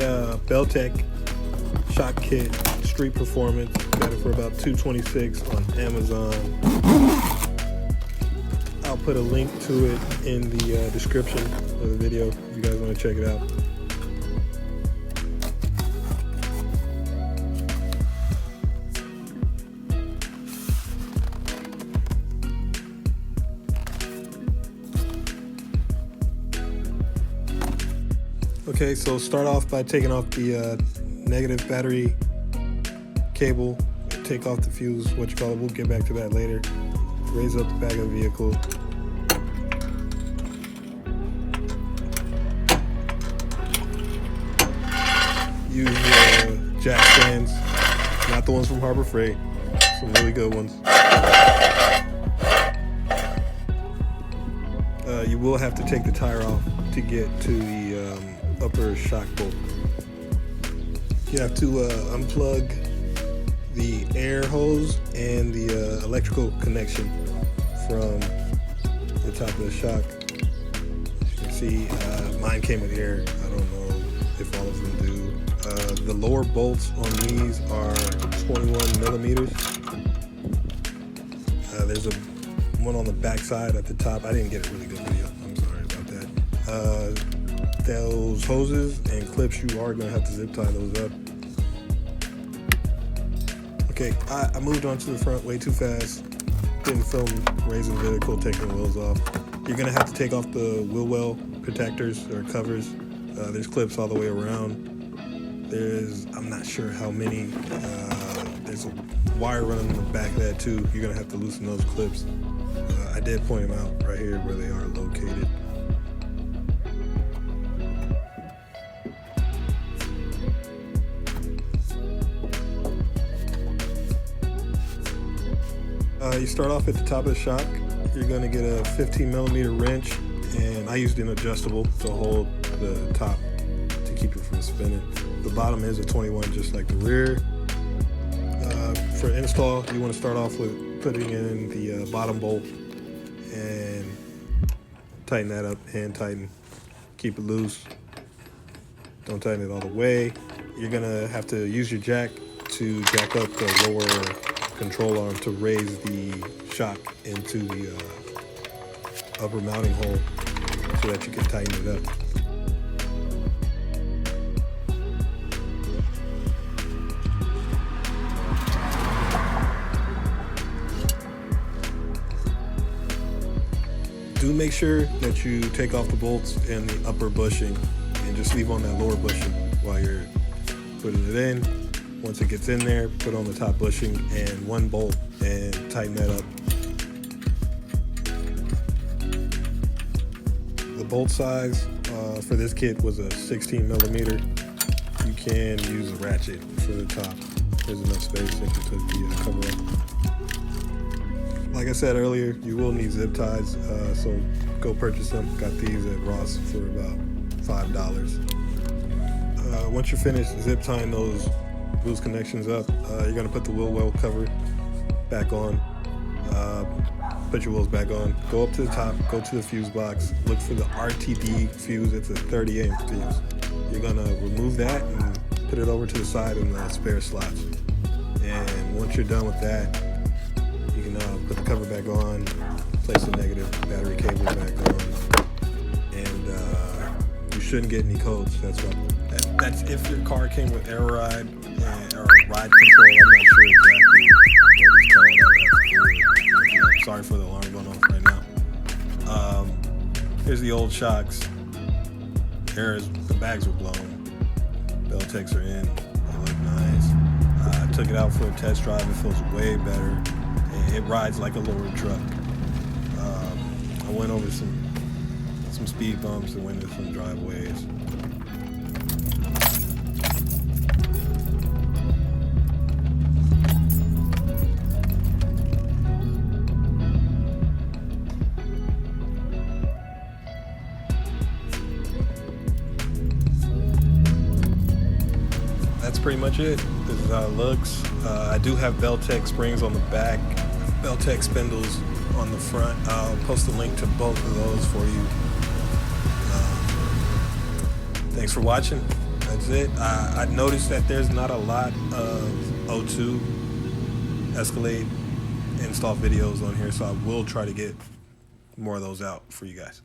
Belltech shock kit, Street Performance. Got it for about $226 on Amazon. I'll put a link to it in the description of the video if you guys want to check it out. Okay, so start off by taking off the negative battery cable, take off the fuse, what you call it, we'll get back to that later. Raise up the back of the vehicle. Use jack stands, not the ones from Harbor Freight, some really good ones. You will have to take the tire off to get to the upper shock bolt. You have to unplug the air hose and the electrical connection from the top of the shock. As you can see, mine came with air. I don't know if all of them do. The lower bolts on these are 21 millimeters. There's one on the back side at the top. I didn't get a really good video. I'm sorry about that. Those hoses and clips, you are going to have to zip tie those up. Okay, I moved on to the front way too fast. Didn't film raising the vehicle, taking the wheels off. You're going to have to take off the wheel well protectors or covers. There's clips all the way around. I'm not sure how many. There's a wire running on the back of that too. You're going to have to loosen those clips. I did point them out right here where they are located. You start off at the top of the shock. You're going to get a 15 millimeter wrench, and I used an adjustable to hold the top to keep it from spinning. The bottom is a 21, just like the rear. For install, you want to start off with putting in the bottom bolt and tighten that up, hand tighten, keep it loose. Don't tighten it all the way. You're going to have to use your jack to jack up the lower control arm to raise the shock into the upper mounting hole so that you can tighten it up. Do make sure that you take off the bolts and the upper bushing and just leave on that lower bushing while you're putting it in. Once it gets in there, put on the top bushing and one bolt and tighten that up. The bolt size for this kit was a 16 millimeter. You can use a ratchet for the top. There's enough space if you took the cover off. Like I said earlier, you will need zip ties, so go purchase them. Got these at Ross for about $5. Once you're finished zip tying those loose connections up, you're going to put the wheel well cover back on, put your wheels back on, go up to the top, go to the fuse box, look for the RTD fuse. It's a 30 amp fuse. You're going to remove that and put it over to the side in the spare slots. And once you're done with that, you can put the cover back on, place the negative battery cable back on, and you shouldn't get any codes. That's if your car came with air ride or ride control. I'm not sure exactly what it's called. I'm sorry for the alarm going off right now. Here's the old shocks. The bags were blown. Belltechs are in. They look nice. I took it out for a test drive. It feels way better. It rides like a lower truck. I went over some speed bumps and went into some driveways. That's pretty much it. This is how it looks. I do have Belltech springs on the back, Belltech spindles on the front. I'll post a link to both of those for you. Thanks for watching. That's it. I noticed that there's not a lot of 02 Escalade install videos on here, so I will try to get more of those out for you guys.